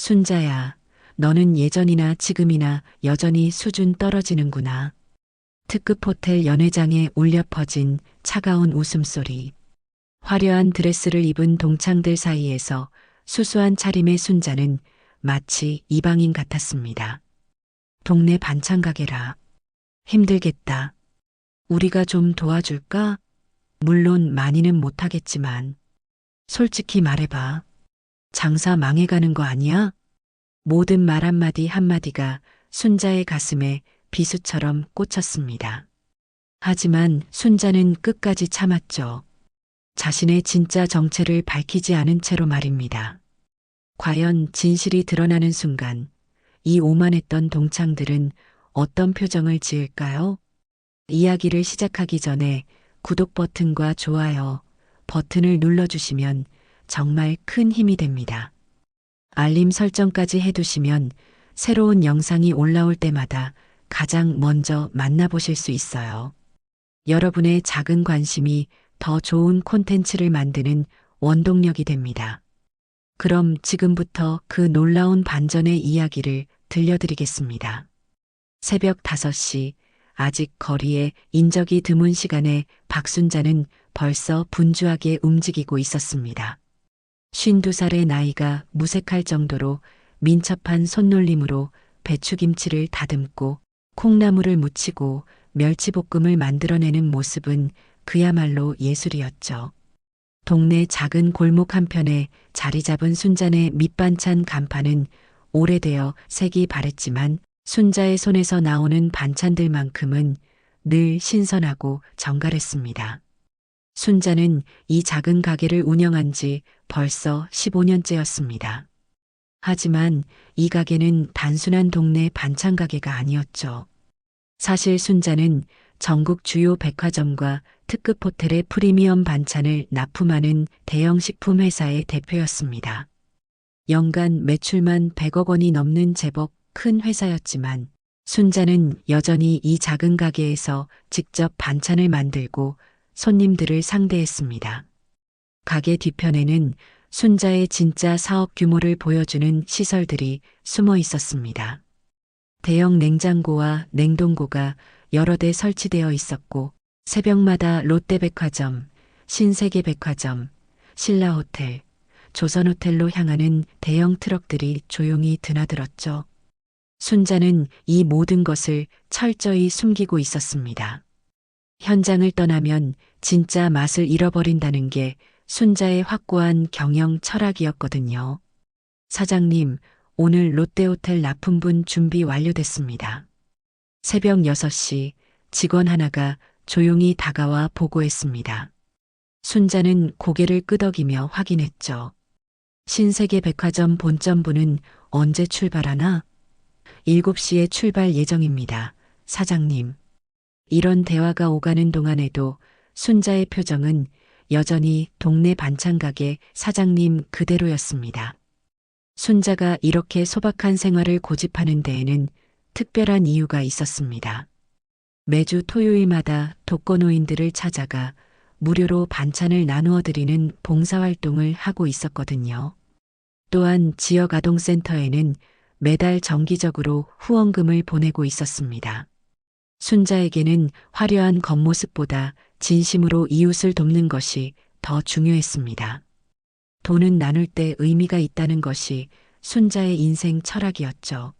순자야, 너는 예전이나 지금이나 여전히 수준 떨어지는구나. 특급 호텔 연회장에 울려 퍼진 차가운 웃음소리. 화려한 드레스를 입은 동창들 사이에서 수수한 차림의 순자는 마치 이방인 같았습니다. 동네 반찬 가게라. 힘들겠다. 우리가 좀 도와줄까? 물론 많이는 못하겠지만. 솔직히 말해봐. 장사 망해가는 거 아니야? 모든 말 한마디 한마디가 순자의 가슴에 비수처럼 꽂혔습니다. 하지만 순자는 끝까지 참았죠. 자신의 진짜 정체를 밝히지 않은 채로 말입니다. 과연 진실이 드러나는 순간 이 오만했던 동창들은 어떤 표정을 지을까요? 이야기를 시작하기 전에 구독 버튼과 좋아요 버튼을 눌러주시면 정말 큰 힘이 됩니다. 알림 설정까지 해두시면 새로운 영상이 올라올 때마다 가장 먼저 만나보실 수 있어요. 여러분의 작은 관심이 더 좋은 콘텐츠를 만드는 원동력이 됩니다. 그럼 지금부터 그 놀라운 반전의 이야기를 들려드리겠습니다. 새벽 5시, 아직 거리에 인적이 드문 시간에 박순자는 벌써 분주하게 움직이고 있었습니다. 52살의 나이가 무색할 정도로 민첩한 손놀림으로 배추김치를 다듬고 콩나물을 무치고 멸치볶음을 만들어내는 모습은 그야말로 예술이었죠. 동네 작은 골목 한편에 자리 잡은 순잔의 밑반찬 간판은 오래되어 색이 바랬지만 순자의 손에서 나오는 반찬들만큼은 늘 신선하고 정갈했습니다. 순자는 이 작은 가게를 운영한 지 벌써 15년째였습니다. 하지만 이 가게는 단순한 동네 반찬 가게가 아니었죠. 사실 순자는 전국 주요 백화점과 특급 호텔의 프리미엄 반찬을 납품하는 대형 식품 회사의 대표였습니다. 연간 매출만 100억 원이 넘는 제법 큰 회사였지만 순자는 여전히 이 작은 가게에서 직접 반찬을 만들고 손님들을 상대했습니다. 가게 뒤편에는 순자의 진짜 사업 규모를 보여주는 시설들이 숨어 있었습니다. 대형 냉장고와 냉동고가 여러 대 설치되어 있었고 새벽마다 롯데백화점, 신세계백화점, 신라호텔, 조선호텔로 향하는 대형 트럭들이 조용히 드나들었죠. 순자는 이 모든 것을 철저히 숨기고 있었습니다. 현장을 떠나면 진짜 맛을 잃어버린다는 게 순자의 확고한 경영 철학이었거든요. 사장님, 오늘 롯데호텔 납품분 준비 완료됐습니다. 새벽 6시 직원 하나가 조용히 다가와 보고했습니다. 순자는 고개를 끄덕이며 확인했죠. 신세계백화점 본점분은 언제 출발하나? 7시에 출발 예정입니다. 사장님. 이런 대화가 오가는 동안에도 순자의 표정은 여전히 동네 반찬가게 사장님 그대로였습니다. 순자가 이렇게 소박한 생활을 고집하는 데에는 특별한 이유가 있었습니다. 매주 토요일마다 독거노인들을 찾아가 무료로 반찬을 나누어 드리는 봉사활동을 하고 있었거든요. 또한 지역 아동센터에는 매달 정기적으로 후원금을 보내고 있었습니다. 순자에게는 화려한 겉모습보다 진심으로 이웃을 돕는 것이 더 중요했습니다. 돈은 나눌 때 의미가 있다는 것이 순자의 인생 철학이었죠.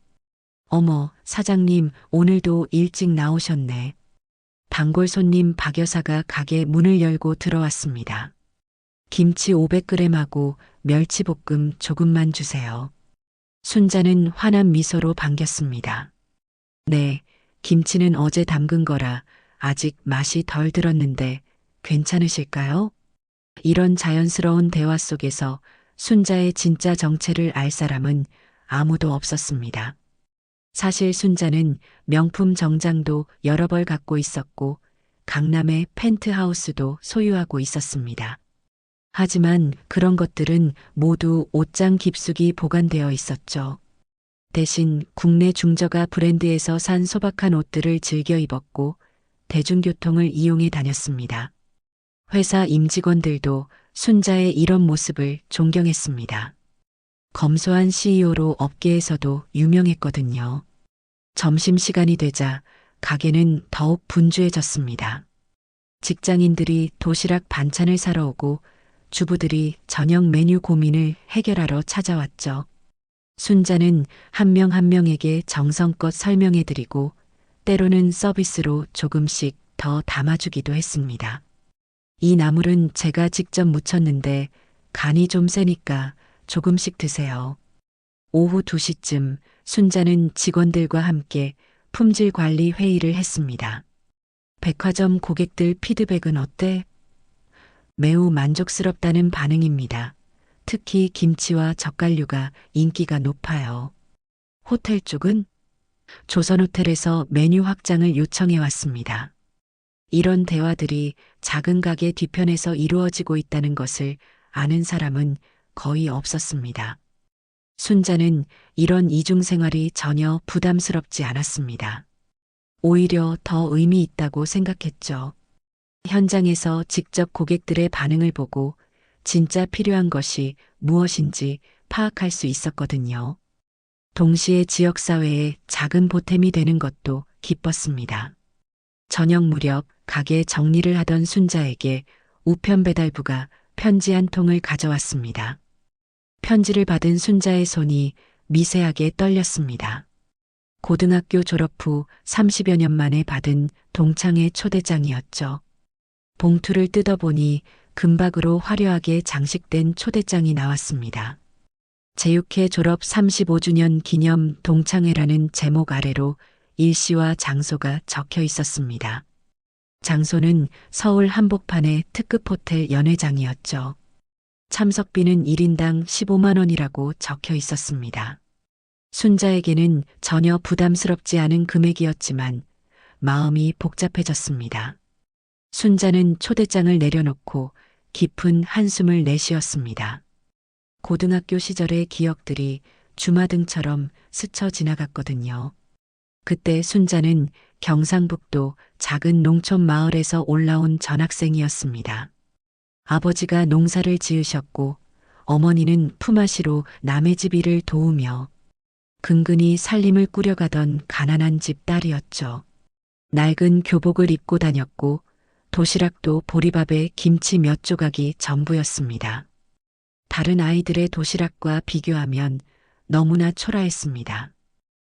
어머, 사장님, 오늘도 일찍 나오셨네. 단골 손님 박 여사가 가게 문을 열고 들어왔습니다. 김치 500g하고 멸치볶음 조금만 주세요. 순자는 환한 미소로 반겼습니다. 네, 김치는 어제 담근 거라 아직 맛이 덜 들었는데 괜찮으실까요? 이런 자연스러운 대화 속에서 순자의 진짜 정체를 알 사람은 아무도 없었습니다. 사실 순자는 명품 정장도 여러 벌 갖고 있었고 강남의 펜트하우스도 소유하고 있었습니다. 하지만 그런 것들은 모두 옷장 깊숙이 보관되어 있었죠. 대신 국내 중저가 브랜드에서 산 소박한 옷들을 즐겨 입었고 대중교통을 이용해 다녔습니다. 회사 임직원들도 순자의 이런 모습을 존경했습니다. 검소한 CEO로 업계에서도 유명했거든요. 점심시간이 되자 가게는 더욱 분주해졌습니다. 직장인들이 도시락 반찬을 사러 오고 주부들이 저녁 메뉴 고민을 해결하러 찾아왔죠. 순자는 한 명 한 명에게 정성껏 설명해드리고 때로는 서비스로 조금씩 더 담아주기도 했습니다. 이 나물은 제가 직접 무쳤는데 간이 좀 세니까 조금씩 드세요. 오후 2시쯤 순자는 직원들과 함께 품질 관리 회의를 했습니다. 백화점 고객들 피드백은 어때? 매우 만족스럽다는 반응입니다. 특히 김치와 젓갈류가 인기가 높아요. 호텔 쪽은 조선호텔에서 메뉴 확장을 요청해 왔습니다. 이런 대화들이 작은 가게 뒤편에서 이루어지고 있다는 것을 아는 사람은 거의 없었습니다. 순자는 이런 이중생활이 전혀 부담스럽지 않았습니다. 오히려 더 의미 있다고 생각했죠. 현장에서 직접 고객들의 반응을 보고 진짜 필요한 것이 무엇인지 파악할 수 있었거든요. 동시에 지역사회에 작은 보탬이 되는 것도 기뻤습니다. 저녁 무렵 가게 정리를 하던 순자에게 우편 배달부가 편지 한 통을 가져왔습니다. 편지를 받은 순자의 손이 미세하게 떨렸습니다. 고등학교 졸업 후 30여 년 만에 받은 동창회 초대장이었죠. 봉투를 뜯어보니 금박으로 화려하게 장식된 초대장이 나왔습니다. 제육회 졸업 35주년 기념 동창회라는 제목 아래로 일시와 장소가 적혀 있었습니다. 장소는 서울 한복판의 특급 호텔 연회장이었죠. 참석비는 1인당 15만 원이라고 적혀 있었습니다. 순자에게는 전혀 부담스럽지 않은 금액이었지만 마음이 복잡해졌습니다. 순자는 초대장을 내려놓고 깊은 한숨을 내쉬었습니다. 고등학교 시절의 기억들이 주마등처럼 스쳐 지나갔거든요. 그때 순자는 경상북도 작은 농촌 마을에서 올라온 전학생이었습니다. 아버지가 농사를 지으셨고 어머니는 품앗이로 남의 집 일을 도우며 근근히 살림을 꾸려가던 가난한 집 딸이었죠. 낡은 교복을 입고 다녔고 도시락도 보리밥에 김치 몇 조각이 전부였습니다. 다른 아이들의 도시락과 비교하면 너무나 초라했습니다.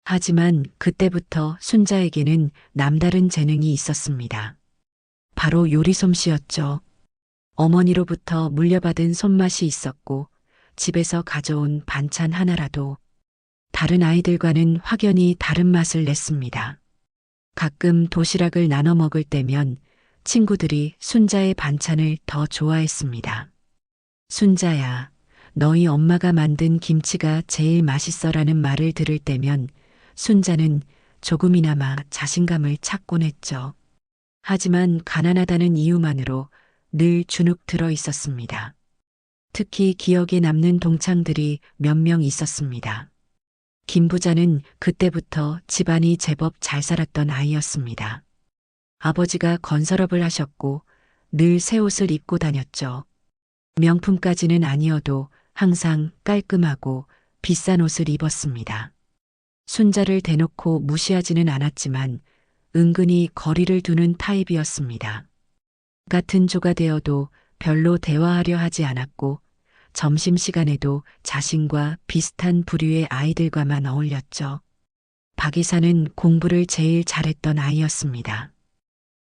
하지만 그때부터 순자에게는 남다른 재능이 있었습니다. 바로 요리 솜씨였죠. 어머니로부터 물려받은 손맛이 있었고 집에서 가져온 반찬 하나라도 다른 아이들과는 확연히 다른 맛을 냈습니다. 가끔 도시락을 나눠 먹을 때면 친구들이 순자의 반찬을 더 좋아했습니다. 순자야, 너희 엄마가 만든 김치가 제일 맛있어라는 말을 들을 때면 순자는 조금이나마 자신감을 찾곤 했죠. 하지만 가난하다는 이유만으로 늘 주눅 들어 있었습니다. 특히 기억에 남는 동창들이 몇 명 있었습니다. 김 부자는 그때부터 집안이 제법 잘 살았던 아이였습니다. 아버지가 건설업을 하셨고 늘 새 옷을 입고 다녔죠. 명품까지는 아니어도 항상 깔끔하고 비싼 옷을 입었습니다. 순자를 대놓고 무시하지는 않았지만 은근히 거리를 두는 타입이었습니다. 같은 조가 되어도 별로 대화하려 하지 않았고 점심시간에도 자신과 비슷한 부류의 아이들과만 어울렸죠. 박 이사는 공부를 제일 잘했던 아이였습니다.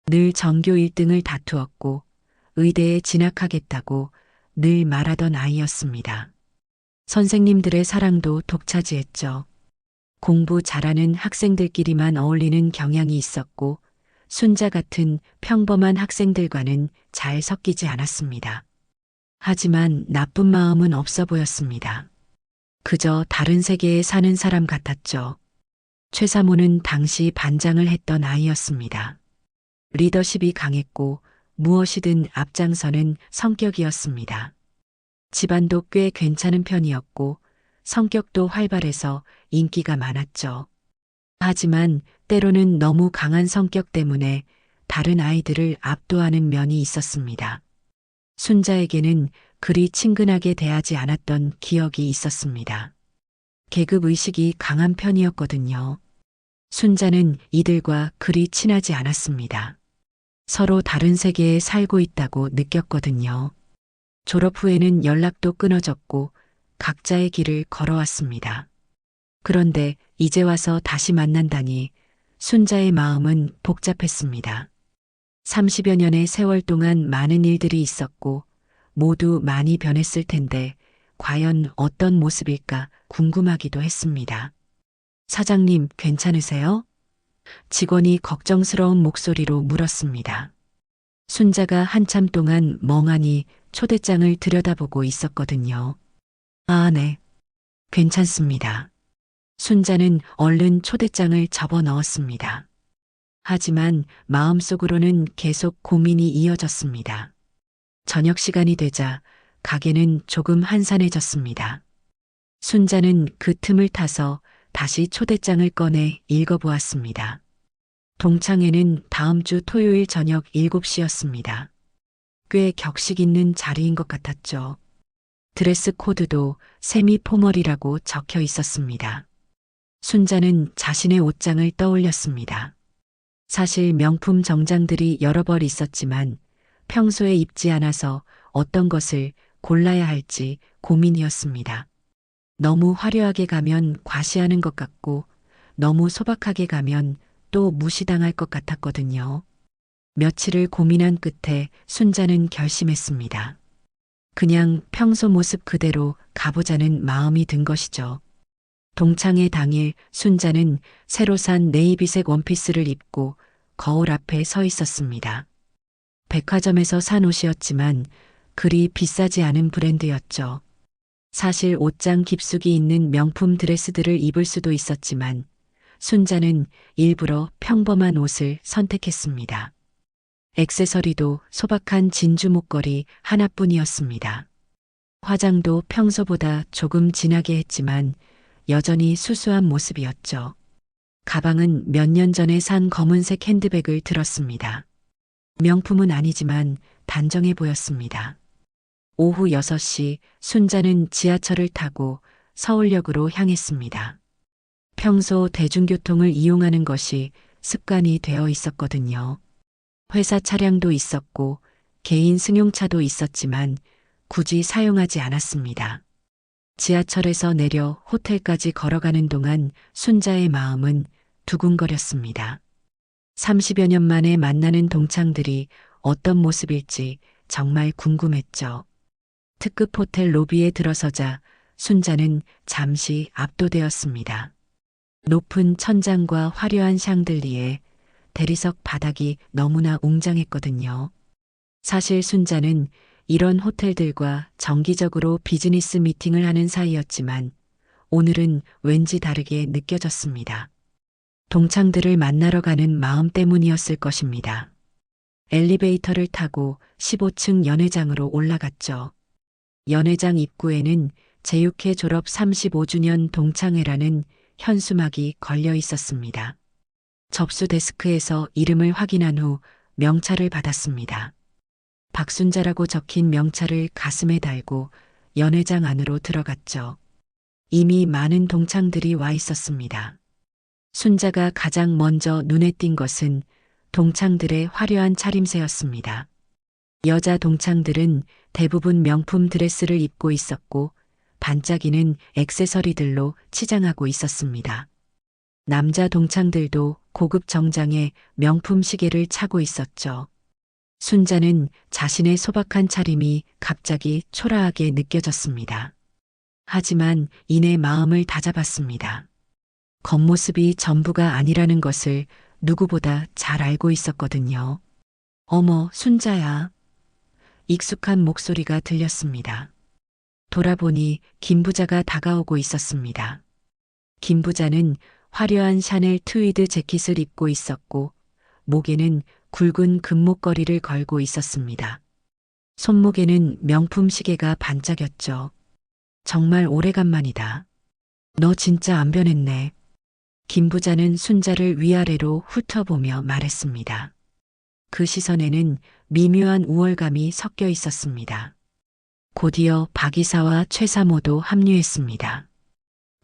늘 전교 1등을 다투었고 의대에 진학하겠다고 늘 말하던 아이였습니다. 선생님들의 사랑도 독차지했죠. 공부 잘하는 학생들끼리만 어울리는 경향이 있었고 순자 같은 평범한 학생들과는 잘 섞이지 않았습니다. 하지만 나쁜 마음은 없어 보였습니다. 그저 다른 세계에 사는 사람 같았죠. 최 사모는 당시 반장을 했던 아이였습니다. 리더십이 강했고 무엇이든 앞장서는 성격이었습니다. 집안도 꽤 괜찮은 편이었고 성격도 활발해서 인기가 많았죠. 하지만 때로는 너무 강한 성격 때문에 다른 아이들을 압도하는 면이 있었습니다. 순자에게는 그리 친근하게 대하지 않았던 기억이 있었습니다. 계급 의식이 강한 편이었거든요. 순자는 이들과 그리 친하지 않았습니다. 서로 다른 세계에 살고 있다고 느꼈거든요. 졸업 후에는 연락도 끊어졌고 각자의 길을 걸어왔습니다. 그런데 이제 와서 다시 만난다니 순자의 마음은 복잡했습니다. 30여 년의 세월 동안 많은 일들이 있었고 모두 많이 변했을 텐데 과연 어떤 모습일까 궁금하기도 했습니다. 사장님, 괜찮으세요? 직원이 걱정스러운 목소리로 물었습니다. 순자가 한참 동안 멍하니 초대장을 들여다보고 있었거든요. 아, 네. 괜찮습니다. 순자는 얼른 초대장을 접어 넣었습니다. 하지만 마음속으로는 계속 고민이 이어졌습니다. 저녁 시간이 되자 가게는 조금 한산해졌습니다. 순자는 그 틈을 타서 다시 초대장을 꺼내 읽어보았습니다. 동창회는 다음 주 토요일 저녁 7시였습니다. 꽤 격식 있는 자리인 것 같았죠. 드레스 코드도 세미 포멀이라고 적혀 있었습니다. 순자는 자신의 옷장을 떠올렸습니다. 사실 명품 정장들이 여러 벌 있었지만 평소에 입지 않아서 어떤 것을 골라야 할지 고민이었습니다. 너무 화려하게 가면 과시하는 것 같고 너무 소박하게 가면 또 무시당할 것 같았거든요. 며칠을 고민한 끝에 순자는 결심했습니다. 그냥 평소 모습 그대로 가보자는 마음이 든 것이죠. 동창회 당일 순자는 새로 산 네이비색 원피스를 입고 거울 앞에 서 있었습니다. 백화점에서 산 옷이었지만 그리 비싸지 않은 브랜드였죠. 사실 옷장 깊숙이 있는 명품 드레스들을 입을 수도 있었지만 순자는 일부러 평범한 옷을 선택했습니다. 액세서리도 소박한 진주 목걸이 하나뿐이었습니다. 화장도 평소보다 조금 진하게 했지만 여전히 수수한 모습이었죠. 가방은 몇 년 전에 산 검은색 핸드백을 들었습니다. 명품은 아니지만 단정해 보였습니다. 오후 6시 순자는 지하철을 타고 서울역으로 향했습니다. 평소 대중교통을 이용하는 것이 습관이 되어 있었거든요. 회사 차량도 있었고 개인 승용차도 있었지만 굳이 사용하지 않았습니다. 지하철에서 내려 호텔까지 걸어가는 동안 순자의 마음은 두근거렸습니다. 30여 년 만에 만나는 동창들이 어떤 모습일지 정말 궁금했죠. 특급 호텔 로비에 들어서자 순자는 잠시 압도되었습니다. 높은 천장과 화려한 샹들리에 대리석 바닥이 너무나 웅장했거든요. 사실 순자는 이런 호텔들과 정기적으로 비즈니스 미팅을 하는 사이였지만 오늘은 왠지 다르게 느껴졌습니다. 동창들을 만나러 가는 마음 때문이었을 것입니다. 엘리베이터를 타고 15층 연회장으로 올라갔죠. 연회장 입구에는 제육회 졸업 35주년 동창회라는 현수막이 걸려 있었습니다. 접수 데스크에서 이름을 확인한 후 명찰을 받았습니다. 박순자라고 적힌 명찰을 가슴에 달고 연회장 안으로 들어갔죠. 이미 많은 동창들이 와 있었습니다. 순자가 가장 먼저 눈에 띈 것은 동창들의 화려한 차림새였습니다. 여자 동창들은 대부분 명품 드레스를 입고 있었고 반짝이는 액세서리들로 치장하고 있었습니다. 남자 동창들도 고급 정장에 명품 시계를 차고 있었죠. 순자는 자신의 소박한 차림이 갑자기 초라하게 느껴졌습니다. 하지만 이내 마음을 다잡았습니다. 겉모습이 전부가 아니라는 것을 누구보다 잘 알고 있었거든요. 어머, 순자야. 익숙한 목소리가 들렸습니다. 돌아보니 김 부자가 다가오고 있었습니다. 김 부자는 화려한 샤넬 트위드 재킷을 입고 있었고 목에는 굵은 금목걸이를 걸고 있었습니다. 손목에는 명품 시계가 반짝였죠. 정말 오래간만이다. 너 진짜 안 변했네. 김 부자는 순자를 위아래로 훑어보며 말했습니다. 그 시선에는 미묘한 우월감이 섞여 있었습니다. 곧이어 박 이사와 최 사모도 합류했습니다.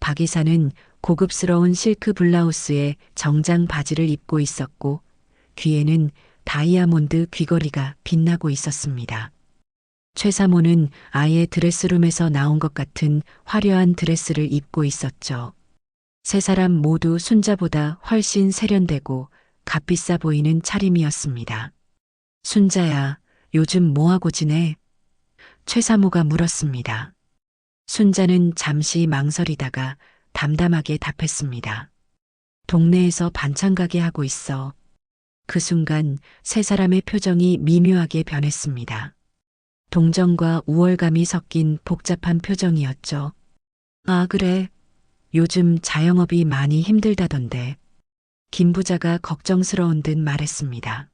박 이사는 고급스러운 실크 블라우스에 정장 바지를 입고 있었고 귀에는 다이아몬드 귀걸이가 빛나고 있었습니다. 최 사모는 아예 드레스룸에서 나온 것 같은 화려한 드레스를 입고 있었죠. 세 사람 모두 순자보다 훨씬 세련되고 값비싸 보이는 차림이었습니다. 순자야, 요즘 뭐하고 지내? 최 사모가 물었습니다. 순자는 잠시 망설이다가 담담하게 답했습니다. 동네에서 반찬 가게 하고 있어. 그 순간 세 사람의 표정이 미묘하게 변했습니다. 동정과 우월감이 섞인 복잡한 표정이었죠. 아, 그래. 요즘 자영업이 많이 힘들다던데. 김 부자가 걱정스러운 듯 말했습니다.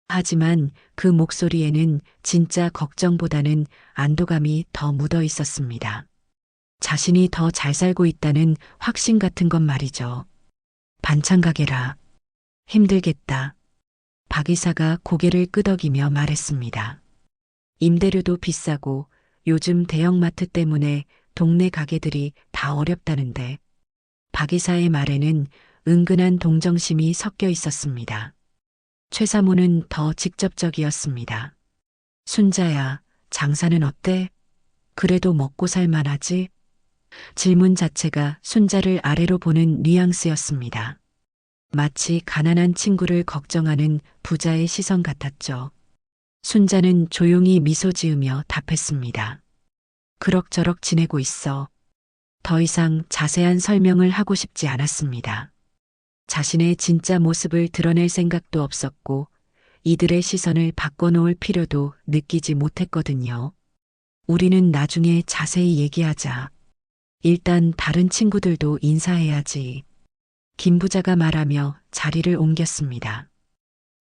하지만 그 목소리에는 진짜 걱정보다는 안도감이 더 묻어 있었습니다. 자신이 더 잘 살고 있다는 확신 같은 건 말이죠. 반찬 가게라. 힘들겠다. 박 이사가 고개를 끄덕이며 말했습니다. 임대료도 비싸고 요즘 대형마트 때문에 동네 가게들이 다 어렵다는데 박 이사의 말에는 은근한 동정심이 섞여 있었습니다. 최 사모는 더 직접적이었습니다. 순자야, 장사는 어때? 그래도 먹고 살만하지? 질문 자체가 순자를 아래로 보는 뉘앙스였습니다. 마치 가난한 친구를 걱정하는 부자의 시선 같았죠. 순자는 조용히 미소 지으며 답했습니다. 그럭저럭 지내고 있어. 더 이상 자세한 설명을 하고 싶지 않았습니다. 자신의 진짜 모습을 드러낼 생각도 없었고 이들의 시선을 바꿔놓을 필요도 느끼지 못했거든요. 우리는 나중에 자세히 얘기하자. 일단 다른 친구들도 인사해야지. 김 부자가 말하며 자리를 옮겼습니다.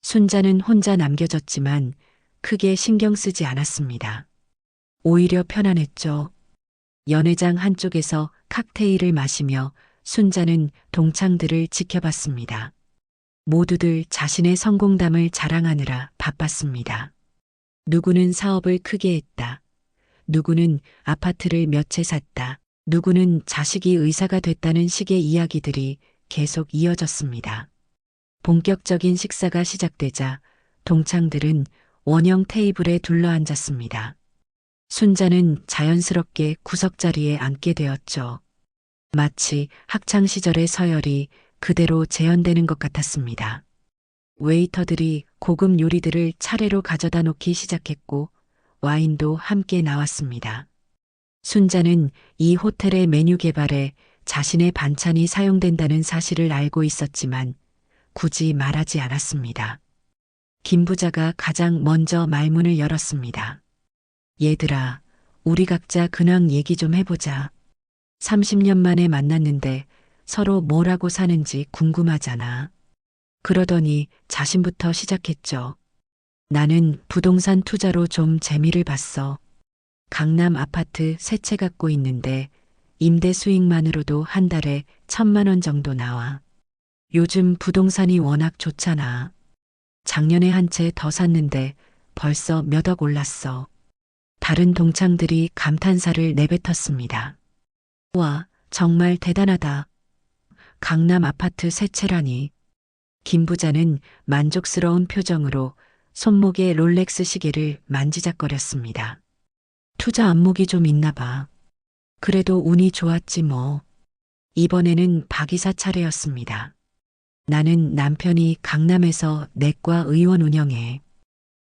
순자는 혼자 남겨졌지만 크게 신경 쓰지 않았습니다. 오히려 편안했죠. 연회장 한쪽에서 칵테일을 마시며 순자는 동창들을 지켜봤습니다. 모두들 자신의 성공담을 자랑하느라 바빴습니다. 누구는 사업을 크게 했다. 누구는 아파트를 몇 채 샀다. 누구는 자식이 의사가 됐다는 식의 이야기들이 계속 이어졌습니다. 본격적인 식사가 시작되자 동창들은 원형 테이블에 둘러앉았습니다. 순자는 자연스럽게 구석자리에 앉게 되었죠. 마치 학창시절의 서열이 그대로 재현되는 것 같았습니다. 웨이터들이 고급 요리들을 차례로 가져다 놓기 시작했고 와인도 함께 나왔습니다. 순자는 이 호텔의 메뉴 개발에 자신의 반찬이 사용된다는 사실을 알고 있었지만 굳이 말하지 않았습니다. 김 부자가 가장 먼저 말문을 열었습니다. 얘들아, 우리 각자 근황 얘기 좀 해보자. 30년 만에 만났는데 서로 뭐라고 사는지 궁금하잖아. 그러더니 자신부터 시작했죠. 나는 부동산 투자로 좀 재미를 봤어. 강남 아파트 세 채 갖고 있는데 임대 수익만으로도 한 달에 1,000만 원 정도 나와. 요즘 부동산이 워낙 좋잖아. 작년에 한 채 더 샀는데 벌써 몇 억 올랐어. 다른 동창들이 감탄사를 내뱉었습니다. 와, 정말 대단하다. 강남 아파트 세 채라니. 김 부자는 만족스러운 표정으로 손목에 롤렉스 시계를 만지작거렸습니다. 투자 안목이 좀 있나 봐. 그래도 운이 좋았지 뭐. 이번에는 박 이사 차례였습니다. 나는 남편이 강남에서 내과 의원 운영해.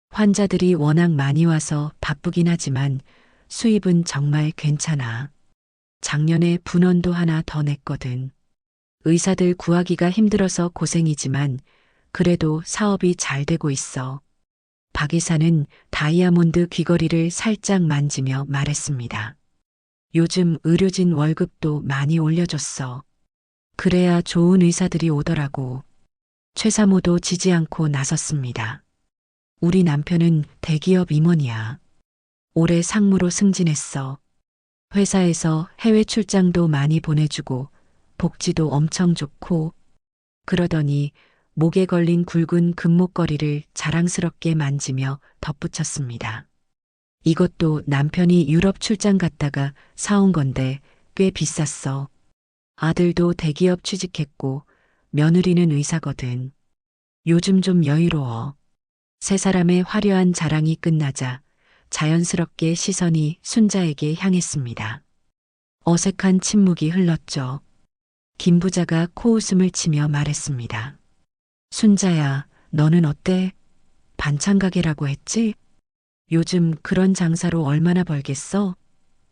환자들이 워낙 많이 와서 바쁘긴 하지만 수입은 정말 괜찮아. 작년에 분원도 하나 더 냈거든. 의사들 구하기가 힘들어서 고생이지만 그래도 사업이 잘 되고 있어. 박 이사는 다이아몬드 귀걸이를 살짝 만지며 말했습니다. 요즘 의료진 월급도 많이 올려줬어. 그래야 좋은 의사들이 오더라고. 최 사모도 지지 않고 나섰습니다. 우리 남편은 대기업 임원이야. 올해 상무로 승진했어. 회사에서 해외 출장도 많이 보내주고 복지도 엄청 좋고. 그러더니 목에 걸린 굵은 금목걸이를 자랑스럽게 만지며 덧붙였습니다. 이것도 남편이 유럽 출장 갔다가 사온 건데 꽤 비쌌어. 아들도 대기업 취직했고 며느리는 의사거든. 요즘 좀 여유로워. 세 사람의 화려한 자랑이 끝나자 자연스럽게 시선이 순자에게 향했습니다. 어색한 침묵이 흘렀죠. 김 부자가 코웃음을 치며 말했습니다. 순자야, 너는 어때? 반찬 가게라고 했지? 요즘 그런 장사로 얼마나 벌겠어?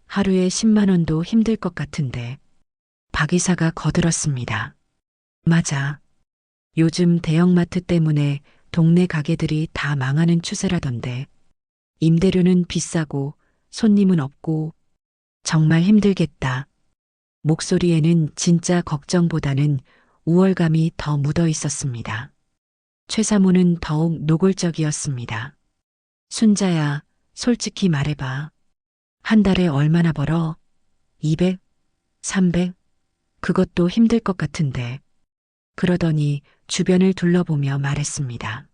하루에 10만 원도 힘들 것 같은데. 박 이사가 거들었습니다. 맞아. 요즘 대형마트 때문에 동네 가게들이 다 망하는 추세라던데. 임대료는 비싸고 손님은 없고 정말 힘들겠다. 목소리에는 진짜 걱정보다는 우월감이 더 묻어 있었습니다. 최 사모는 더욱 노골적이었습니다. 순자야, 솔직히 말해봐. 한 달에 얼마나 벌어? 200? 300? 그것도 힘들 것 같은데. 그러더니 주변을 둘러보며 말했습니다.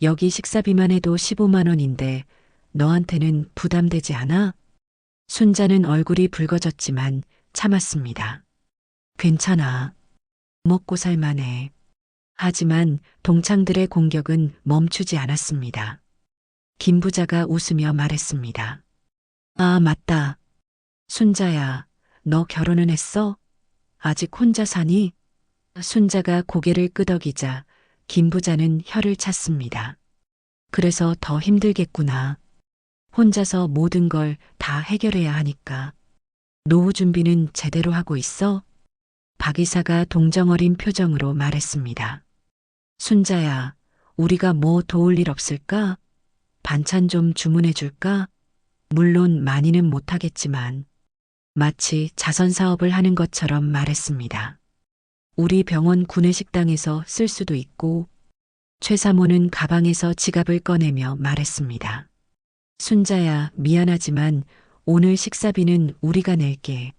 여기 식사비만 해도 15만 원인데 너한테는 부담되지 않아? 순자는 얼굴이 붉어졌지만 참았습니다. 괜찮아. 먹고 살만해. 하지만 동창들의 공격은 멈추지 않았습니다. 김 부자가 웃으며 말했습니다. 아, 맞다. 순자야, 너 결혼은 했어? 아직 혼자 사니? 순자가 고개를 끄덕이자 김 부자는 혀를 찼습니다. 그래서 더 힘들겠구나. 혼자서 모든 걸 다 해결해야 하니까. 노후 준비는 제대로 하고 있어? 박 이사가 동정어린 표정으로 말했습니다. 순자야, 우리가 뭐 도울 일 없을까? 반찬 좀 주문해 줄까? 물론 많이는 못하겠지만 마치 자선 사업을 하는 것처럼 말했습니다. 우리 병원 구내식당에서 쓸 수도 있고. 최 사모는 가방에서 지갑을 꺼내며 말했습니다. 순자야, 미안하지만 오늘 식사비는 우리가 낼게.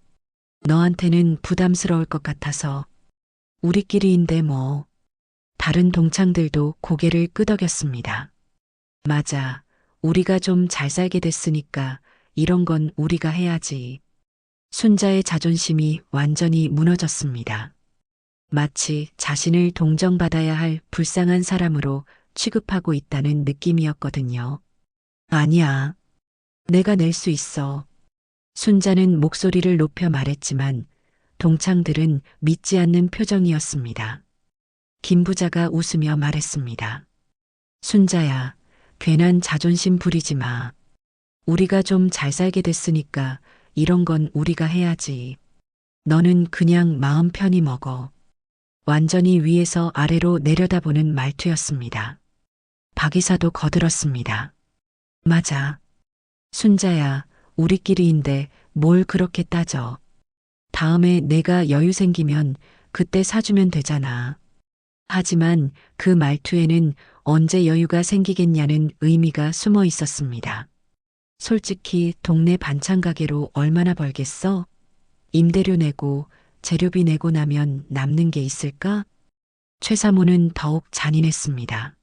너한테는 부담스러울 것 같아서. 우리끼리인데 뭐. 다른 동창들도 고개를 끄덕였습니다. 맞아. 우리가 좀 잘 살게 됐으니까 이런 건 우리가 해야지. 순자의 자존심이 완전히 무너졌습니다. 마치 자신을 동정받아야 할 불쌍한 사람으로 취급하고 있다는 느낌이었거든요. 아니야. 내가 낼 수 있어. 순자는 목소리를 높여 말했지만 동창들은 믿지 않는 표정이었습니다. 김 부자가 웃으며 말했습니다. 순자야, 괜한 자존심 부리지 마. 우리가 좀 잘 살게 됐으니까 이런 건 우리가 해야지. 너는 그냥 마음 편히 먹어. 완전히 위에서 아래로 내려다보는 말투였습니다. 박 이사도 거들었습니다. 맞아. 순자야, 우리끼리인데 뭘 그렇게 따져. 다음에 내가 여유 생기면 그때 사주면 되잖아. 하지만 그 말투에는 언제 여유가 생기겠냐는 의미가 숨어 있었습니다. 솔직히 동네 반찬 가게로 얼마나 벌겠어? 임대료 내고 재료비 내고 나면 남는 게 있을까? 최 사모는 더욱 잔인했습니다.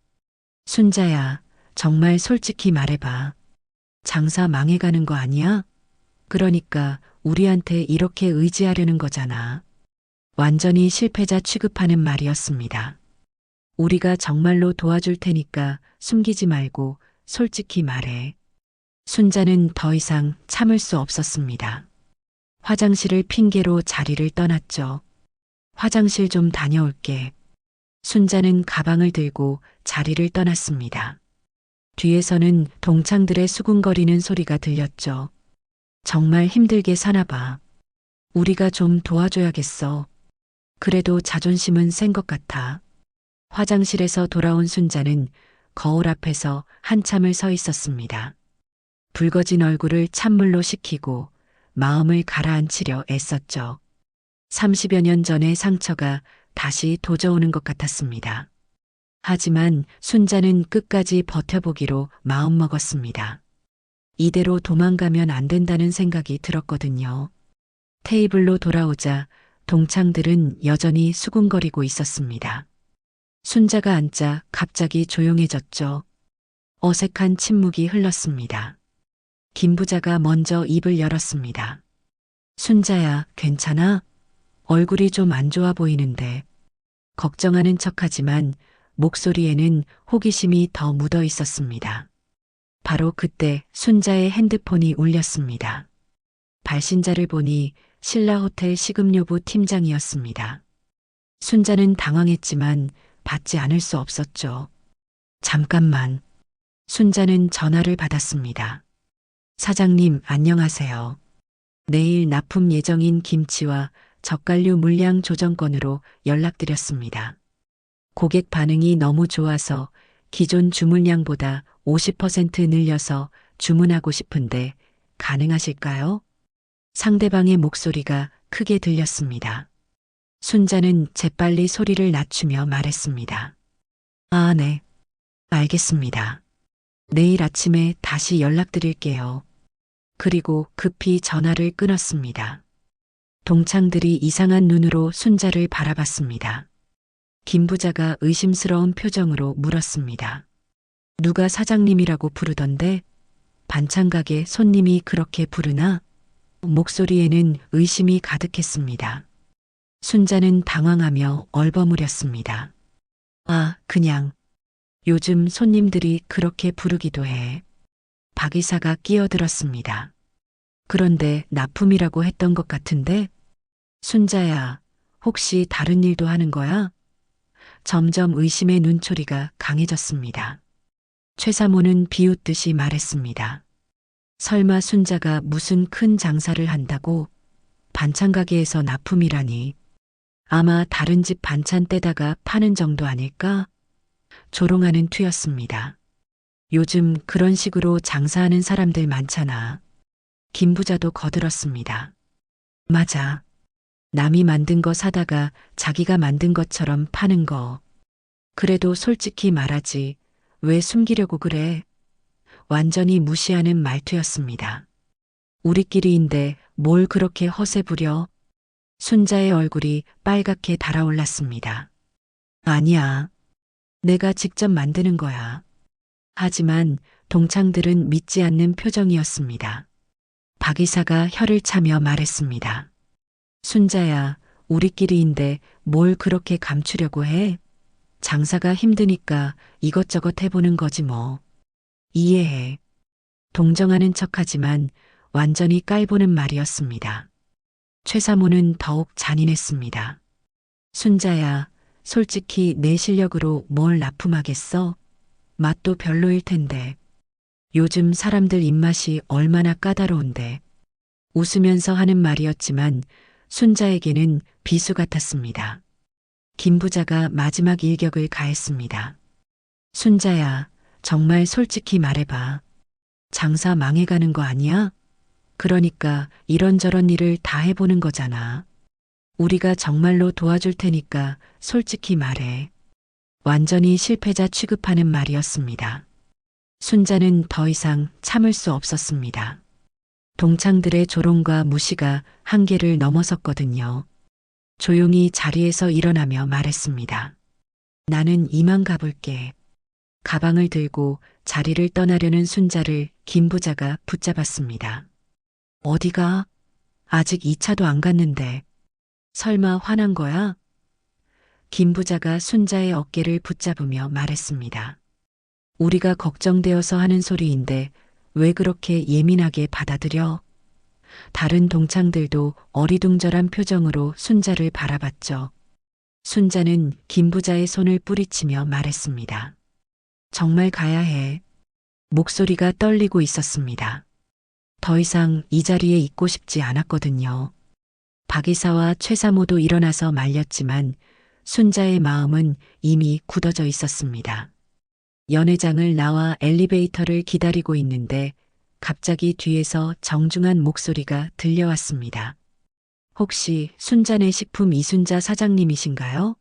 순자야, 정말 솔직히 말해봐. 장사 망해가는 거 아니야? 그러니까 우리한테 이렇게 의지하려는 거잖아. 완전히 실패자 취급하는 말이었습니다. 우리가 정말로 도와줄 테니까 숨기지 말고 솔직히 말해. 순자는 더 이상 참을 수 없었습니다. 화장실을 핑계로 자리를 떠났죠. 화장실 좀 다녀올게. 순자는 가방을 들고 자리를 떠났습니다. 뒤에서는 동창들의 수군거리는 소리가 들렸죠. 정말 힘들게 사나 봐. 우리가 좀 도와줘야겠어. 그래도 자존심은 센 것 같아. 화장실에서 돌아온 순자는 거울 앞에서 한참을 서 있었습니다. 붉어진 얼굴을 찬물로 식히고 마음을 가라앉히려 애썼죠. 30여 년 전의 상처가 다시 도져오는 것 같았습니다. 하지만 순자는 끝까지 버텨보기로 마음먹었습니다. 이대로 도망가면 안 된다는 생각이 들었거든요. 테이블로 돌아오자 동창들은 여전히 수군거리고 있었습니다. 순자가 앉자 갑자기 조용해졌죠. 어색한 침묵이 흘렀습니다. 김 부자가 먼저 입을 열었습니다. 순자야, 괜찮아? 얼굴이 좀 안 좋아 보이는데. 걱정하는 척하지만 목소리에는 호기심이 더 묻어 있었습니다. 바로 그때 순자의 핸드폰이 울렸습니다. 발신자를 보니 신라호텔 식음료부 팀장이었습니다. 순자는 당황했지만 받지 않을 수 없었죠. 잠깐만. 순자는 전화를 받았습니다. 사장님, 안녕하세요. 내일 납품 예정인 김치와 젓갈류 물량 조정건으로 연락드렸습니다. 고객 반응이 너무 좋아서 기존 주문량보다 50% 늘려서 주문하고 싶은데 가능하실까요? 상대방의 목소리가 크게 들렸습니다. 순자는 재빨리 소리를 낮추며 말했습니다. 아, 네. 알겠습니다. 내일 아침에 다시 연락드릴게요. 그리고 급히 전화를 끊었습니다. 동창들이 이상한 눈으로 순자를 바라봤습니다. 김 부자가 의심스러운 표정으로 물었습니다. 누가 사장님이라고 부르던데? 반찬 가게 손님이 그렇게 부르나? 목소리에는 의심이 가득했습니다. 순자는 당황하며 얼버무렸습니다. 아, 그냥. 요즘 손님들이 그렇게 부르기도 해. 박 이사가 끼어들었습니다. 그런데 납품이라고 했던 것 같은데? 순자야, 혹시 다른 일도 하는 거야? 점점 의심의 눈초리가 강해졌습니다. 최 사모는 비웃듯이 말했습니다. 설마 순자가 무슨 큰 장사를 한다고? 반찬 가게에서 납품이라니. 아마 다른 집 반찬 떼다가 파는 정도 아닐까? 조롱하는 투였습니다. 요즘 그런 식으로 장사하는 사람들 많잖아. 김 부자도 거들었습니다. 맞아. 남이 만든 거 사다가 자기가 만든 것처럼 파는 거. 그래도 솔직히 말하지. 왜 숨기려고 그래? 완전히 무시하는 말투였습니다. 우리끼리인데 뭘 그렇게 허세 부려? 순자의 얼굴이 빨갛게 달아올랐습니다. 아니야. 내가 직접 만드는 거야. 하지만 동창들은 믿지 않는 표정이었습니다. 박 이사가 혀를 차며 말했습니다. 순자야, 우리끼리인데 뭘 그렇게 감추려고 해? 장사가 힘드니까 이것저것 해보는 거지 뭐. 이해해. 동정하는 척하지만 완전히 깔보는 말이었습니다. 최 사모는 더욱 잔인했습니다. 순자야, 솔직히 내 실력으로 뭘 납품하겠어? 맛도 별로일 텐데. 요즘 사람들 입맛이 얼마나 까다로운데. 웃으면서 하는 말이었지만 순자에게는 비수 같았습니다. 김 부자가 마지막 일격을 가했습니다. 순자야, 정말 솔직히 말해봐. 장사 망해가는 거 아니야? 그러니까 이런저런 일을 다 해보는 거잖아. 우리가 정말로 도와줄 테니까 솔직히 말해. 완전히 실패자 취급하는 말이었습니다. 순자는 더 이상 참을 수 없었습니다. 동창들의 조롱과 무시가 한계를 넘어섰거든요. 조용히 자리에서 일어나며 말했습니다. 나는 이만 가볼게. 가방을 들고 자리를 떠나려는 순자를 김 부자가 붙잡았습니다. 어디가? 아직 2차도 안 갔는데. 설마 화난 거야? 김 부자가 순자의 어깨를 붙잡으며 말했습니다. 우리가 걱정되어서 하는 소리인데 왜 그렇게 예민하게 받아들여? 다른 동창들도 어리둥절한 표정으로 순자를 바라봤죠. 순자는 김 부자의 손을 뿌리치며 말했습니다. 정말 가야 해. 목소리가 떨리고 있었습니다. 더 이상 이 자리에 있고 싶지 않았거든요. 박 이사와 최 사모도 일어나서 말렸지만 순자의 마음은 이미 굳어져 있었습니다. 연회장을 나와 엘리베이터를 기다리고 있는데 갑자기 뒤에서 정중한 목소리가 들려왔습니다. 혹시 순자네 식품 이순자 사장님이신가요?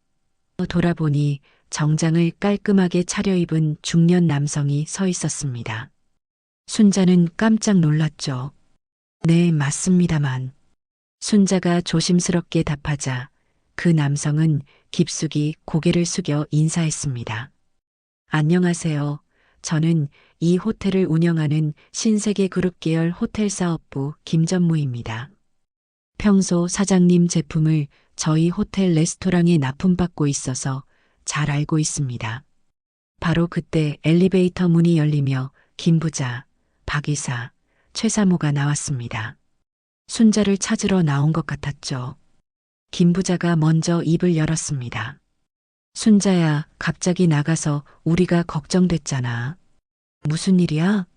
돌아보니 정장을 깔끔하게 차려입은 중년 남성이 서 있었습니다. 순자는 깜짝 놀랐죠. 네, 맞습니다만. 순자가 조심스럽게 답하자 그 남성은 깊숙이 고개를 숙여 인사했습니다. 안녕하세요. 저는 이 호텔을 운영하는 신세계그룹 계열 호텔사업부 김전무입니다. 평소 사장님 제품을 저희 호텔 레스토랑에 납품받고 있어서 잘 알고 있습니다. 바로 그때 엘리베이터 문이 열리며 김 부자, 박 이사, 최 사모가 나왔습니다. 순자를 찾으러 나온 것 같았죠. 김 부자가 먼저 입을 열었습니다. 순자야, 갑자기 나가서 우리가 걱정됐잖아. 무슨 일이야?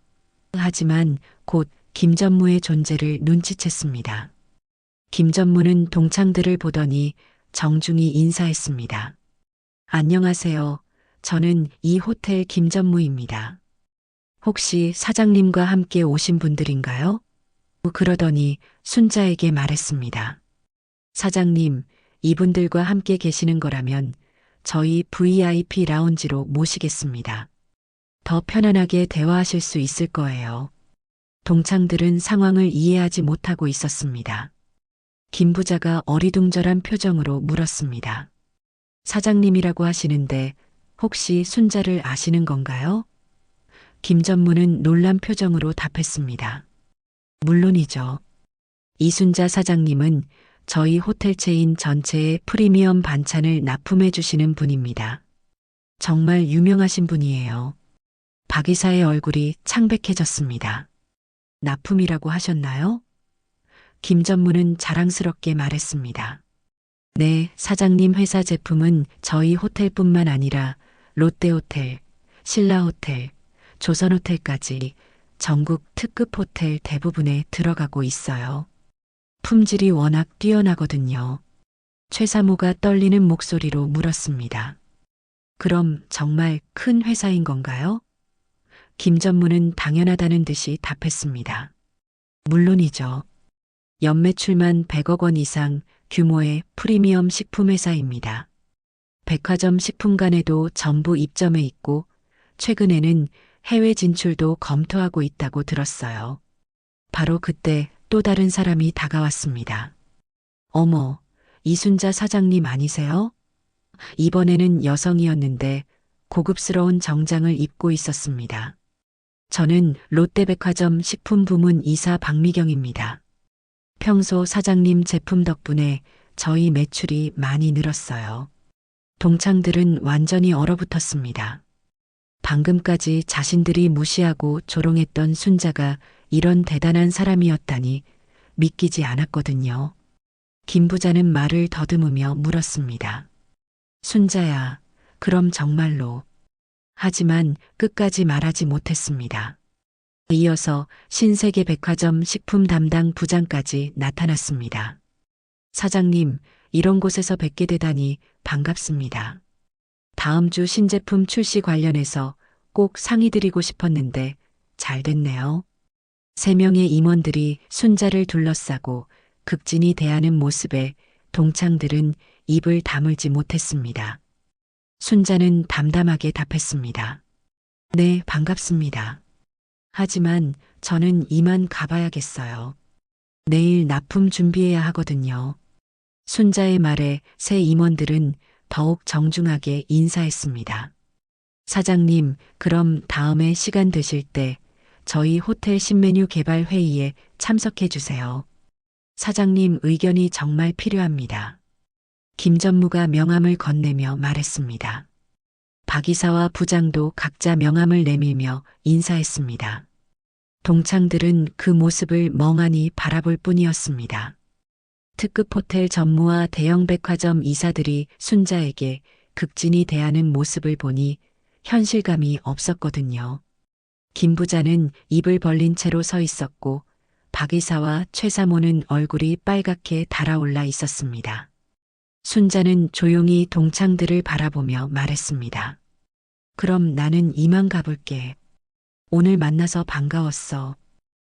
하지만 곧 김전무의 존재를 눈치챘습니다. 김전무는 동창들을 보더니 정중히 인사했습니다. 안녕하세요. 저는 이 호텔 김전무입니다. 혹시 사장님과 함께 오신 분들인가요? 그러더니 순자에게 말했습니다. 사장님, 이분들과 함께 계시는 거라면 저희 VIP 라운지로 모시겠습니다. 더 편안하게 대화하실 수 있을 거예요. 동창들은 상황을 이해하지 못하고 있었습니다. 김 부자가 어리둥절한 표정으로 물었습니다. 사장님이라고 하시는데 혹시 순자를 아시는 건가요? 김 전무는 놀란 표정으로 답했습니다. 물론이죠. 이순자 사장님은 저희 호텔 체인 전체에 프리미엄 반찬을 납품해 주시는 분입니다. 정말 유명하신 분이에요. 박 이사의 얼굴이 창백해졌습니다. 납품이라고 하셨나요? 김 전무는 자랑스럽게 말했습니다. 네, 사장님 회사 제품은 저희 호텔뿐만 아니라 롯데호텔, 신라호텔, 조선호텔까지 전국 특급 호텔 대부분에 들어가고 있어요. 품질이 워낙 뛰어나거든요. 최 사모가 떨리는 목소리로 물었습니다. 그럼 정말 큰 회사인 건가요? 김 전무는 당연하다는 듯이 답했습니다. 물론이죠. 연매출만 100억 원 이상 규모의 프리미엄 식품 회사입니다. 백화점 식품관에도 전부 입점해 있고 최근에는 해외 진출도 검토하고 있다고 들었어요. 바로 그때 또 다른 사람이 다가왔습니다. 어머, 이순자 사장님 아니세요? 이번에는 여성이었는데 고급스러운 정장을 입고 있었습니다. 저는 롯데백화점 식품부문 이사 박미경입니다. 평소 사장님 제품 덕분에 저희 매출이 많이 늘었어요. 동창들은 완전히 얼어붙었습니다. 방금까지 자신들이 무시하고 조롱했던 순자가 이런 대단한 사람이었다니 믿기지 않았거든요. 김 부자는 말을 더듬으며 물었습니다. 순자야, 그럼 정말로. 하지만 끝까지 말하지 못했습니다. 이어서 신세계백화점 식품 담당 부장까지 나타났습니다. 사장님, 이런 곳에서 뵙게 되다니 반갑습니다. 다음 주 신제품 출시 관련해서 꼭 상의드리고 싶었는데 잘 됐네요. 3명의 임원들이 순자를 둘러싸고 극진히 대하는 모습에 동창들은 입을 다물지 못했습니다. 순자는 담담하게 답했습니다. 네, 반갑습니다. 하지만 저는 이만 가봐야겠어요. 내일 납품 준비해야 하거든요. 순자의 말에 새 임원들은 더욱 정중하게 인사했습니다. 사장님, 그럼 다음에 시간 되실 때 저희 호텔 신메뉴 개발 회의에 참석해 주세요. 사장님 의견이 정말 필요합니다. 김 전무가 명함을 건네며 말했습니다. 박 이사와 부장도 각자 명함을 내밀며 인사했습니다. 동창들은 그 모습을 멍하니 바라볼 뿐이었습니다. 특급 호텔 전무와 대형 백화점 이사들이 순자에게 극진히 대하는 모습을 보니 현실감이 없었거든요. 김 부자는 입을 벌린 채로 서 있었고 박 이사와 최 사모는 얼굴이 빨갛게 달아올라 있었습니다. 순자는 조용히 동창들을 바라보며 말했습니다. 그럼 나는 이만 가볼게. 오늘 만나서 반가웠어.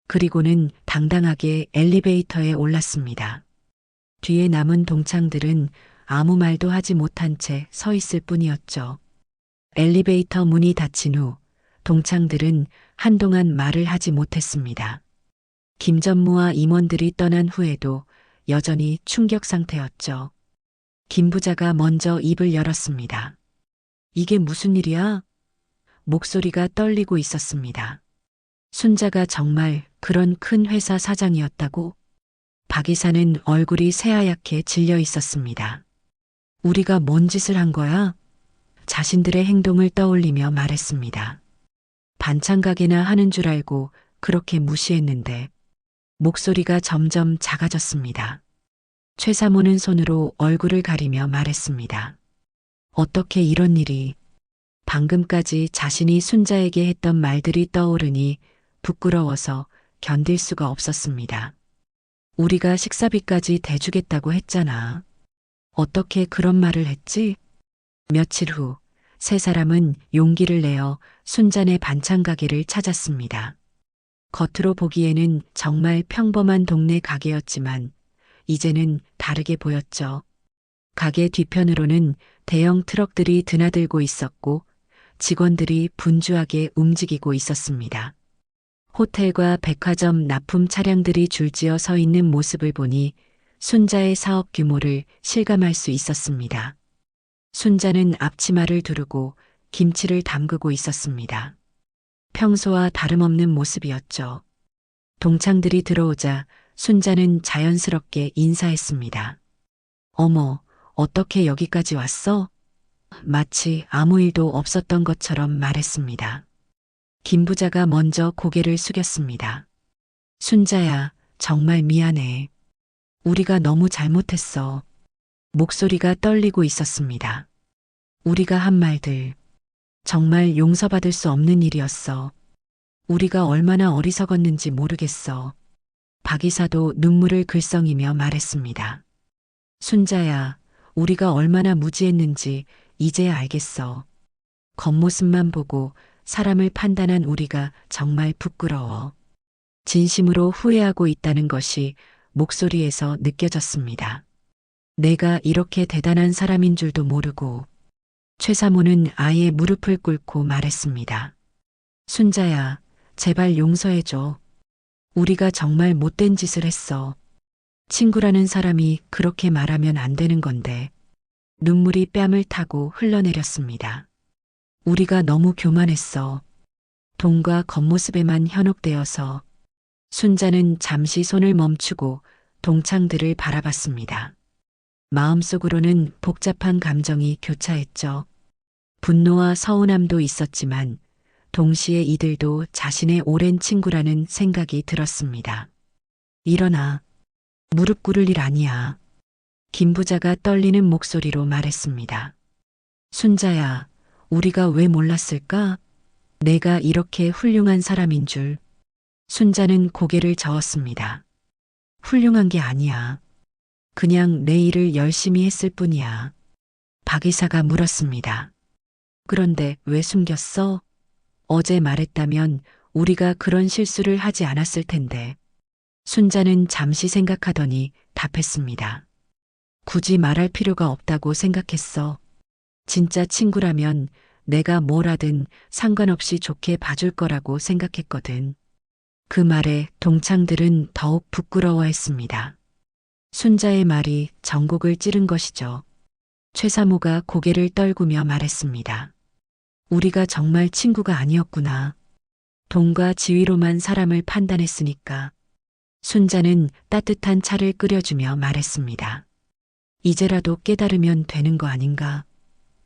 그리고는 당당하게 엘리베이터에 올랐습니다. 뒤에 남은 동창들은 아무 말도 하지 못한 채 서 있을 뿐이었죠. 엘리베이터 문이 닫힌 후 동창들은 한동안 말을 하지 못했습니다. 김 전무와 임원들이 떠난 후에도 여전히 충격 상태였죠. 김 부자가 먼저 입을 열었습니다. 이게 무슨 일이야? 목소리가 떨리고 있었습니다. 순자가 정말 그런 큰 회사 사장이었다고? 박 이사는 얼굴이 새하얗게 질려 있었습니다. 우리가 뭔 짓을 한 거야? 자신들의 행동을 떠올리며 말했습니다. 반찬 가게나 하는 줄 알고 그렇게 무시했는데 목소리가 점점 작아졌습니다. 최 사모는 손으로 얼굴을 가리며 말했습니다. 어떻게 이런 일이. 방금까지 자신이 순자에게 했던 말들이 떠오르니 부끄러워서 견딜 수가 없었습니다. 우리가 식사비까지 대주겠다고 했잖아. 어떻게 그런 말을 했지? 며칠 후 세 사람은 용기를 내어 순자네 반찬 가게를 찾았습니다. 겉으로 보기에는 정말 평범한 동네 가게였지만 이제는 다르게 보였죠. 가게 뒤편으로는 대형 트럭들이 드나들고 있었고 직원들이 분주하게 움직이고 있었습니다. 호텔과 백화점 납품 차량들이 줄지어 서 있는 모습을 보니 순자의 사업 규모를 실감할 수 있었습니다. 순자는 앞치마를 두르고 김치를 담그고 있었습니다. 평소와 다름없는 모습이었죠. 동창들이 들어오자 순자는 자연스럽게 인사했습니다. 어머, 어떻게 여기까지 왔어? 마치 아무 일도 없었던 것처럼 말했습니다. 김 부자가 먼저 고개를 숙였습니다. 순자야, 정말 미안해. 우리가 너무 잘못했어. 목소리가 떨리고 있었습니다. 우리가 한 말들, 정말 용서받을 수 없는 일이었어. 우리가 얼마나 어리석었는지 모르겠어. 박 이사도 눈물을 글썽이며 말했습니다. 순자야, 우리가 얼마나 무지했는지 이제야 알겠어. 겉모습만 보고 사람을 판단한 우리가 정말 부끄러워. 진심으로 후회하고 있다는 것이 목소리에서 느껴졌습니다. 내가 이렇게 대단한 사람인 줄도 모르고. 최 사모는 아예 무릎을 꿇고 말했습니다. 순자야, 제발 용서해줘. 우리가 정말 못된 짓을 했어. 친구라는 사람이 그렇게 말하면 안 되는 건데. 눈물이 뺨을 타고 흘러내렸습니다. 우리가 너무 교만했어. 돈과 겉모습에만 현혹되어서. 순자는 잠시 손을 멈추고 동창들을 바라봤습니다. 마음속으로는 복잡한 감정이 교차했죠. 분노와 서운함도 있었지만 동시에 이들도 자신의 오랜 친구라는 생각이 들었습니다. 일어나. 무릎 꿇을 일 아니야. 김 부자가 떨리는 목소리로 말했습니다. 순자야, 우리가 왜 몰랐을까? 내가 이렇게 훌륭한 사람인 줄. 순자는 고개를 저었습니다. 훌륭한 게 아니야. 그냥 내 일을 열심히 했을 뿐이야. 박 이사가 물었습니다. 그런데 왜 숨겼어? 어제 말했다면 우리가 그런 실수를 하지 않았을 텐데. 순자는 잠시 생각하더니 답했습니다. 굳이 말할 필요가 없다고 생각했어. 진짜 친구라면 내가 뭘 하든 상관없이 좋게 봐줄 거라고 생각했거든. 그 말에 동창들은 더욱 부끄러워했습니다. 순자의 말이 전곡을 찌른 것이죠. 최 사모가 고개를 떨구며 말했습니다. 우리가 정말 친구가 아니었구나. 돈과 지위로만 사람을 판단했으니까. 순자는 따뜻한 차를 끓여주며 말했습니다. 이제라도 깨달으면 되는 거 아닌가.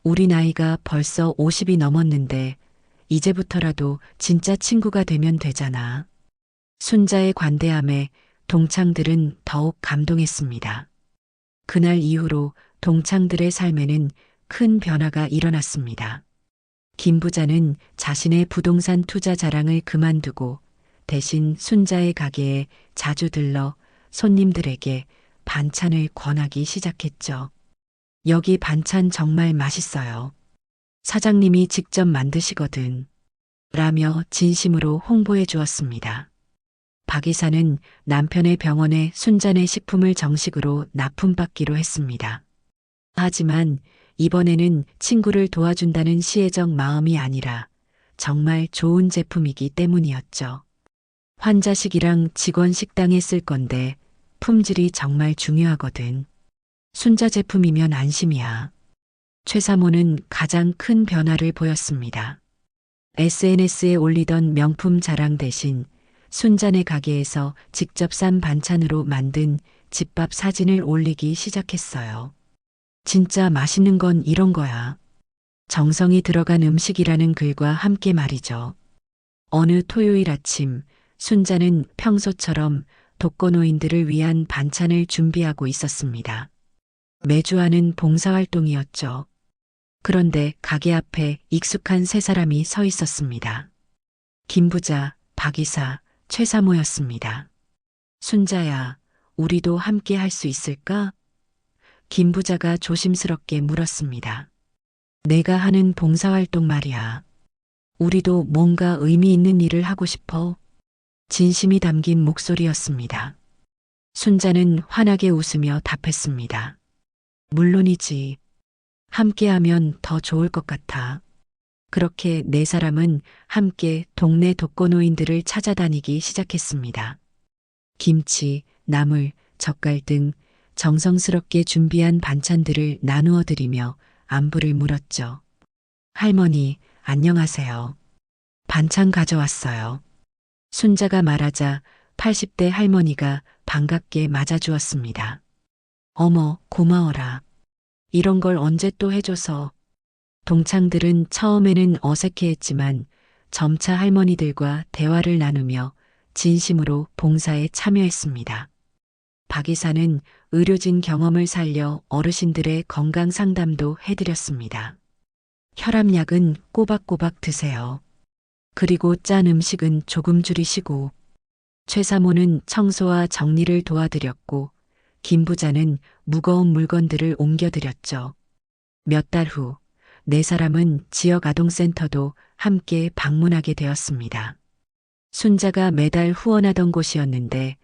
우리 나이가 벌써 50이 넘었는데 이제부터라도 진짜 친구가 되면 되잖아. 순자의 관대함에 동창들은 더욱 감동했습니다. 그날 이후로 동창들의 삶에는 큰 변화가 일어났습니다. 김 부자는 자신의 부동산 투자 자랑을 그만두고 대신 순자의 가게에 자주 들러 손님들에게 반찬을 권하기 시작했죠. 여기 반찬 정말 맛있어요. 사장님이 직접 만드시거든. 라며 진심으로 홍보해 주었습니다. 박 이사는 남편의 병원에 순자네 식품을 정식으로 납품받기로 했습니다. 하지만 이번에는 친구를 도와준다는 시혜적 마음이 아니라 정말 좋은 제품이기 때문이었죠. 환자식이랑 직원 식당에 쓸 건데 품질이 정말 중요하거든. 순자 제품이면 안심이야. 최 사모는 가장 큰 변화를 보였습니다. SNS에 올리던 명품 자랑 대신 순자네 가게에서 직접 싼 반찬으로 만든 집밥 사진을 올리기 시작했어요. 진짜 맛있는 건 이런 거야. 정성이 들어간 음식이라는 글과 함께 말이죠. 어느 토요일 아침, 순자는 평소처럼 독거노인들을 위한 반찬을 준비하고 있었습니다. 매주 하는 봉사활동이었죠. 그런데 가게 앞에 익숙한 세 사람이 서 있었습니다. 김 부자, 박 이사, 최 사모였습니다. 순자야, 우리도 함께 할 수 있을까? 김 부자가 조심스럽게 물었습니다. 내가 하는 봉사활동 말이야. 우리도 뭔가 의미 있는 일을 하고 싶어. 진심이 담긴 목소리였습니다. 순자는 환하게 웃으며 답했습니다. 물론이지. 함께하면 더 좋을 것 같아. 그렇게 네 사람은 함께 동네 독거노인들을 찾아다니기 시작했습니다. 김치, 나물, 젓갈 등 정성스럽게 준비한 반찬들을 나누어 드리며 안부를 물었죠. 할머니, 안녕하세요. 반찬 가져왔어요. 순자가 말하자 80대 할머니가 반갑게 맞아주었습니다. 어머, 고마워라. 이런 걸 언제 또 해줘서. 동창들은 처음에는 어색해했지만 점차 할머니들과 대화를 나누며 진심으로 봉사에 참여했습니다. 박 이사는 의료진 경험을 살려 어르신들의 건강 상담도 해드렸습니다. 혈압약은 꼬박꼬박 드세요. 그리고 짠 음식은 조금 줄이시고. 최 사모는 청소와 정리를 도와드렸고 김 부자는 무거운 물건들을 옮겨드렸죠. 몇 달 후, 네 사람은 지역 아동센터도 함께 방문하게 되었습니다. 순자가 매달 후원하던 곳이었는데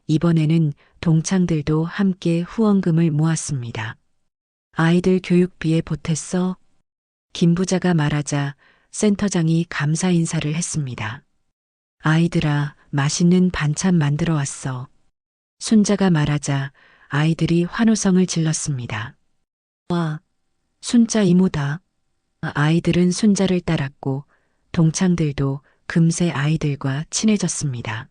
이번에는 동창들도 함께 후원금을 모았습니다. 아이들 교육비에 보탰어? 김 부자가 말하자 센터장이 감사 인사를 했습니다. 아이들아, 맛있는 반찬 만들어 왔어. 순자가 말하자 아이들이 환호성을 질렀습니다. 와, 순자 이모다. 아이들은 순자를 따랐고 동창들도 금세 아이들과 친해졌습니다.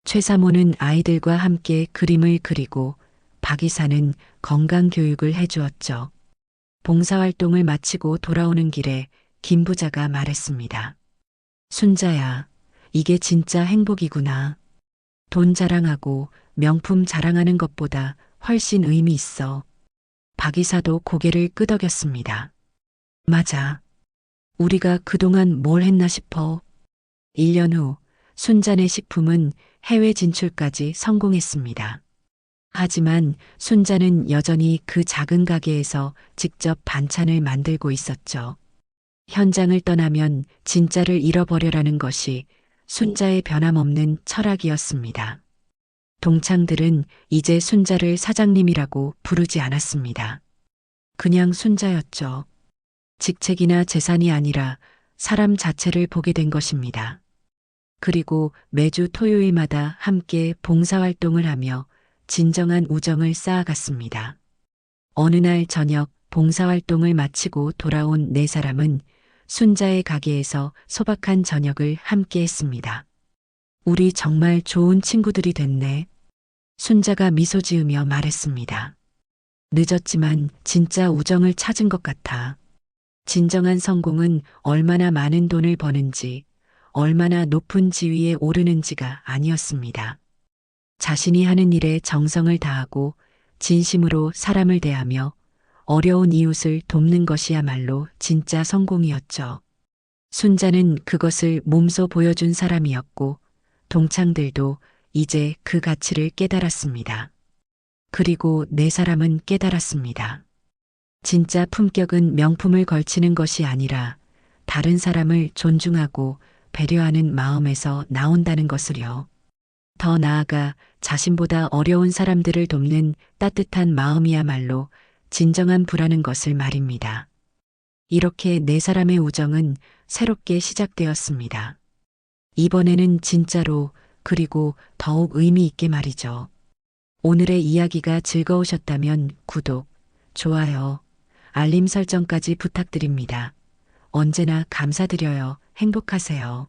최 사모는 아이들과 함께 그림을 그리고 박 이사는 건강 교육을 해주었죠. 봉사활동을 마치고 돌아오는 길에 김 부자가 말했습니다. 순자야, 이게 진짜 행복이구나. 돈 자랑하고 명품 자랑하는 것보다 훨씬 의미 있어. 박 이사도 고개를 끄덕였습니다. 맞아. 우리가 그동안 뭘 했나 싶어. 1년 후 순자네 식품은 해외 진출까지 성공했습니다. 하지만 순자는 여전히 그 작은 가게에서 직접 반찬을 만들고 있었죠. 현장을 떠나면 진짜를 잃어버려라는 것이 순자의 변함없는 철학이었습니다. 동창들은 이제 순자를 사장님이라고 부르지 않았습니다. 그냥 순자였죠. 직책이나 재산이 아니라 사람 자체를 보게 된 것입니다. 그리고 매주 토요일마다 함께 봉사활동을 하며 진정한 우정을 쌓아갔습니다. 어느 날 저녁 봉사활동을 마치고 돌아온 네 사람은 순자의 가게에서 소박한 저녁을 함께 했습니다. 우리 정말 좋은 친구들이 됐네. 순자가 미소 지으며 말했습니다. 늦었지만 진짜 우정을 찾은 것 같아. 진정한 성공은 얼마나 많은 돈을 버는지, 얼마나 높은 지위에 오르는지가 아니었습니다. 자신이 하는 일에 정성을 다하고 진심으로 사람을 대하며 어려운 이웃을 돕는 것이야말로 진짜 성공이었죠. 순자는 그것을 몸소 보여준 사람이었고 동창들도 이제 그 가치를 깨달았습니다. 그리고 네 사람은 깨달았습니다. 진짜 품격은 명품을 걸치는 것이 아니라 다른 사람을 존중하고 배려하는 마음에서 나온다는 것을요. 더 나아가 자신보다 어려운 사람들을 돕는 따뜻한 마음이야말로 진정한 부라는 것을 말입니다. 이렇게 네 사람의 우정은 새롭게 시작되었습니다. 이번에는 진짜로 그리고 더욱 의미 있게 말이죠. 오늘의 이야기가 즐거우셨다면 구독, 좋아요, 알림 설정까지 부탁드립니다. 언제나 감사드려요. 행복하세요.